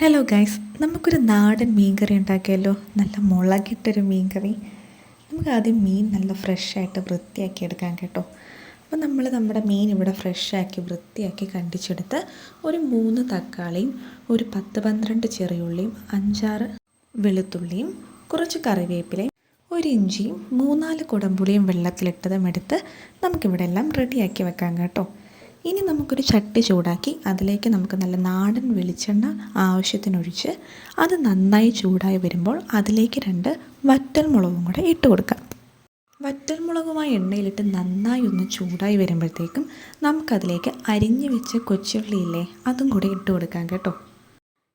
Hello guys, നമുക്കൊരു നാടൻ മീൻ കറി ഉണ്ടാക്കിയല്ലോ. നല്ല മുളകിട്ടൊരു മീൻ കറി. നമുക്ക് ആദ്യം മീൻ നല്ല ഫ്രഷായിട്ട് വൃത്തിയാക്കി എടുക്കാം കേട്ടോ. അപ്പോൾ നമ്മൾ നമ്മുടെ മീൻ ഇവിടെ ഫ്രഷാക്കി വൃത്തിയാക്കി കണ്ടിച്ചെടുത്ത് ഒരു 3 തക്കാളിയും ഒരു 10-12 ചെറിയുള്ളിയും 5-6 വെളുത്തുള്ളിയും കുറച്ച് കറിവേപ്പിലയും ഒരു ഇഞ്ചിയും 3-4 കുടംപുളിയും വെള്ളത്തിലിട്ടതും എടുത്ത് നമുക്കിവിടെ എല്ലാം റെഡിയാക്കി വെക്കാം കേട്ടോ. ഇനി നമുക്കൊരു ചട്ടി ചൂടാക്കി അതിലേക്ക് നമുക്ക് നല്ല നാടൻ വെളിച്ചെണ്ണ ആവശ്യത്തിനൊഴിച്ച് അത് നന്നായി ചൂടായി വരുമ്പോൾ അതിലേക്ക് 2 വറ്റൽമുളകും കൂടെ ഇട്ട് കൊടുക്കാം. വറ്റൽമുളകുമായി എണ്ണയിലിട്ട് നന്നായി ഒന്ന് ചൂടായി വരുമ്പോഴത്തേക്കും നമുക്കതിലേക്ക് അരിഞ്ഞു വെച്ച കൊച്ചുള്ളിയില്ലേ, അതും കൂടെ ഇട്ട് കൊടുക്കാം കേട്ടോ.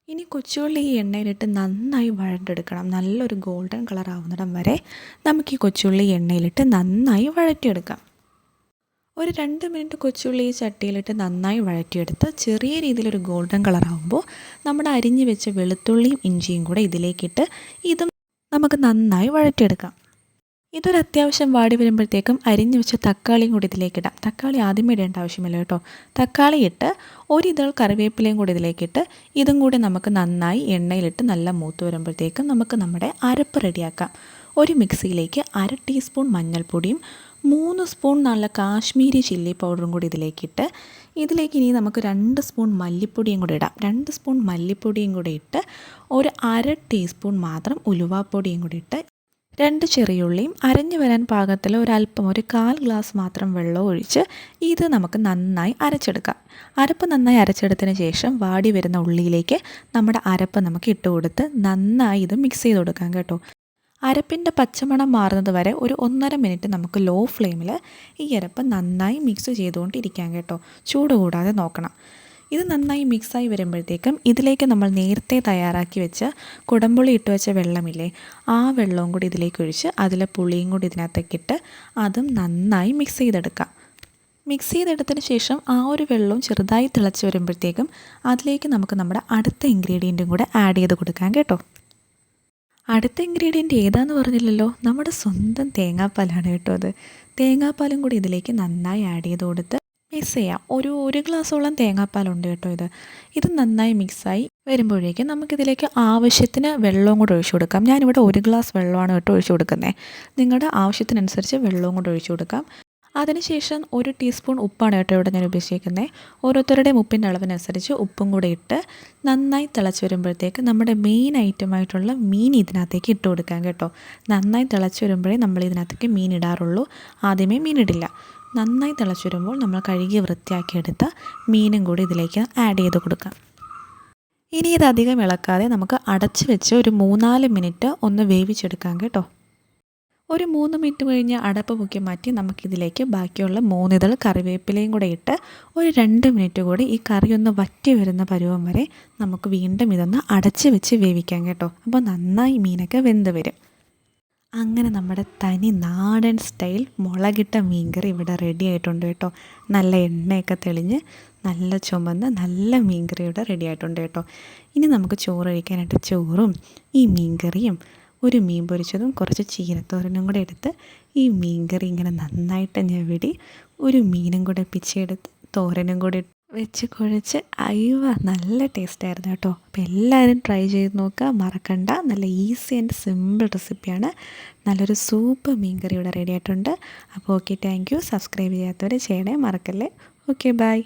ഇനി കൊച്ചുള്ളി ഈ എണ്ണയിലിട്ട് നന്നായി വഴണ്ടെടുക്കണം. നല്ലൊരു ഗോൾഡൻ കളർ ആവുന്നിടം വരെ നമുക്ക് ഈ കൊച്ചുള്ളി എണ്ണയിലിട്ട് നന്നായി വഴറ്റിയെടുക്കാം. ഒരു 2 മിനിറ്റ് കൊച്ചുള്ളി ചട്ടിയിലിട്ട് നന്നായി വഴറ്റിയെടുത്ത് ചെറിയ രീതിയിലൊരു ഗോൾഡൻ കളറാകുമ്പോൾ നമ്മുടെ അരിഞ്ഞു വെച്ച വെളുത്തുള്ളിയും ഇഞ്ചിയും കൂടെ ഇതിലേക്കിട്ട് ഇതും നമുക്ക് നന്നായി വഴറ്റിയെടുക്കാം. ഇതൊരു അത്യാവശ്യം വാടി വരുമ്പോഴത്തേക്കും അരിഞ്ഞു വെച്ച തക്കാളിയും കൂടി ഇതിലേക്കിടാം. തക്കാളി ആദ്യമേ ഇടേണ്ട ആവശ്യമില്ല കേട്ടോ. തക്കാളി ഇട്ട് ഒരിതൾ കറിവേപ്പിലയും കൂടി ഇതിലേക്കിട്ട് ഇതും കൂടി നമുക്ക് നന്നായി എണ്ണയിലിട്ട് നല്ല മൂത്ത് വരുമ്പോഴത്തേക്കും നമുക്ക് നമ്മുടെ അരപ്പ് റെഡിയാക്കാം. ഒരു മിക്സിയിലേക്ക് 1/2 ടീസ്പൂൺ മഞ്ഞൾപ്പൊടിയും 3 സ്പൂൺ നല്ല കാശ്മീരി ചില്ലി പൗഡറും കൂടി ഇതിലേക്കിട്ട് ഇതിലേക്ക് ഇനി നമുക്ക് 2 സ്പൂൺ മല്ലിപ്പൊടിയും കൂടി ഇടാം. 2 സ്പൂൺ മല്ലിപ്പൊടിയും കൂടി ഇട്ട് ഒരു 1/2 ടീസ്പൂൺ മാത്രം ഉലുവാപ്പൊടിയും കൂടി ഇട്ട് 2 ചെറിയുള്ളിയും അരഞ്ഞു വരാൻ പാകത്തിൽ ഒരല്പം ഒരു 1/4 ഗ്ലാസ് മാത്രം വെള്ളം ഒഴിച്ച് ഇത് നമുക്ക് നന്നായി അരച്ചെടുക്കാം. അരപ്പ് നന്നായി അരച്ചെടുത്തതിന് ശേഷം വാടി വരുന്ന ഉള്ളിയിലേക്ക് നമ്മുടെ അരപ്പ് നമുക്ക് ഇട്ട് കൊടുത്ത് നന്നായി ഇത് മിക്സ് ചെയ്ത് കൊടുക്കാം കേട്ടോ. അരപ്പിൻ്റെ പച്ചമണം മാറുന്നത് വരെ ഒരു 1.5 മിനിറ്റ് നമുക്ക് ലോ ഫ്ലെയിമിൽ ഈ അരപ്പ് നന്നായി മിക്സ് ചെയ്തുകൊണ്ടിരിക്കാം കേട്ടോ. ചൂട് കൂടാതെ നോക്കണം. ഇത് നന്നായി മിക്സായി വരുമ്പോഴത്തേക്കും ഇതിലേക്ക് നമ്മൾ നേരത്തെ തയ്യാറാക്കി വെച്ച കുടംപുളി ഇട്ട് വെച്ച വെള്ളമില്ലേ, ആ വെള്ളവും കൂടി ഇതിലേക്ക് ഒഴിച്ച് അതിലെ പുളിയും കൂടി ഇതിനകത്തേക്കിട്ട് അതും നന്നായി മിക്സ് ചെയ്തെടുക്കാം. മിക്സ് ചെയ്തെടുത്തതിന് ശേഷം ആ ഒരു വെള്ളവും ചെറുതായി തിളച്ച് വരുമ്പോഴത്തേക്കും അതിലേക്ക് നമുക്ക് നമ്മുടെ അടുത്ത ഇൻഗ്രീഡിയൻറ്റും കൂടെ ആഡ് ചെയ്ത് കൊടുക്കാം കേട്ടോ. അടുത്ത ഇൻഗ്രീഡിയൻറ്റ് ഏതാണെന്ന് പറഞ്ഞില്ലല്ലോ, നമ്മുടെ സ്വന്തം തേങ്ങാപ്പാലാണ് കേട്ടോ. അത് തേങ്ങാപ്പാലും കൂടി ഇതിലേക്ക് നന്നായി ആഡ് ചെയ്ത് കൊടുത്ത് മിക്സ് ചെയ്യാം. ഒരു ഗ്ലാസോളം തേങ്ങാപ്പാലുണ്ട് കേട്ടോ. ഇത് നന്നായി മിക്സായി വരുമ്പോഴേക്കും നമുക്കിതിലേക്ക് ആവശ്യത്തിന് വെള്ളവും കൂടെ ഒഴിച്ചു കൊടുക്കാം. ഞാനിവിടെ 1 ഗ്ലാസ് വെള്ളമാണ് കേട്ടോ ഒഴിച്ചു കൊടുക്കുന്നത്. നിങ്ങളുടെ ആവശ്യത്തിനനുസരിച്ച് വെള്ളവും കൂടെ ഒഴിച്ചു കൊടുക്കാം. അതിനുശേഷം 1 ടീസ്പൂൺ ഉപ്പാണ് കേട്ടോ ഇവിടെ ഞാൻ ഉപയോഗിക്കുന്നത്. ഓരോരുത്തരുടെയും ഉപ്പിൻ്റെ അളവിനനുസരിച്ച് ഉപ്പും കൂടെ ഇട്ട് നന്നായി തിളച്ച് വരുമ്പോഴത്തേക്ക് നമ്മുടെ മെയിൻ ഐറ്റമായിട്ടുള്ള മീൻ ഇതിനകത്തേക്ക് ഇട്ട് കൊടുക്കാം കേട്ടോ. നന്നായി തിളച്ച് വരുമ്പോഴേ നമ്മൾ ഇതിനകത്തേക്ക് മീൻ ഇടാറുള്ളൂ. ആദ്യമേ മീൻ ഇടില്ല. നന്നായി തിളച്ച് വരുമ്പോൾ നമ്മൾ കഴുകി വൃത്തിയാക്കിയെടുത്ത മീനും കൂടി ഇതിലേക്ക് ആഡ് ചെയ്ത് കൊടുക്കാം. ഇനി ഇതധികം ഇളക്കാതെ നമുക്ക് അടച്ച് വെച്ച് ഒരു 3-4 മിനിറ്റ് ഒന്ന് വേവിച്ചെടുക്കാം കേട്ടോ. ഒരു 3 മിനിറ്റ് കഴിഞ്ഞ് അടപ്പ് പൊക്കി മാറ്റി നമുക്കിതിലേക്ക് ബാക്കിയുള്ള 3 ഇതൾ കറിവേപ്പിലയും കൂടെ ഇട്ട് ഒരു 2 മിനിറ്റ് കൂടി ഈ കറി ഒന്ന് വറ്റി വരുന്ന പരുവം വരെ നമുക്ക് വീണ്ടും ഇതൊന്ന് അടച്ച് വെച്ച് വേവിക്കാം കേട്ടോ. അപ്പോൾ നന്നായി മീനൊക്കെ വെന്ത് വരും. അങ്ങനെ നമ്മുടെ തനി നാടൻ സ്റ്റൈൽ മുളകിട്ട മീൻകറി ഇവിടെ റെഡി ആയിട്ടുണ്ട് കേട്ടോ. നല്ല എണ്ണയൊക്കെ തെളിഞ്ഞ് നല്ല ചുമന്ന് നല്ല മീൻകറി ഇവിടെ റെഡി ആയിട്ടുണ്ട് കേട്ടോ. ഇനി നമുക്ക് ചോറ് കഴിക്കാനായിട്ട് ചോറും ഈ മീൻകറിയും ഒരു മീൻ പൊരിച്ചതും കുറച്ച് ചീരത്തോരനും കൂടെ എടുത്ത് ഈ മീൻകറി ഇങ്ങനെ നന്നായിട്ട് ഞെവിടി ഒരു മീനും കൂടെ പിച്ചെടുത്ത് തോരനും കൂടി വെച്ച് കുഴച്ച് നല്ല ടേസ്റ്റായിരുന്നു കേട്ടോ. അപ്പോൾ എല്ലാവരും ട്രൈ ചെയ്ത് നോക്കുക, മറക്കണ്ട. നല്ല ഈസി ആൻഡ് സിമ്പിൾ റെസിപ്പിയാണ്. നല്ലൊരു സൂപ്പർ മീൻകറി ഇവിടെ റെഡി ആയിട്ടുണ്ട്. അപ്പോൾ ഓക്കെ, താങ്ക് യു. സബ്സ്ക്രൈബ് ചെയ്യാത്തവർ ചെയ്യണേ, മറക്കല്ലേ. Okay, by.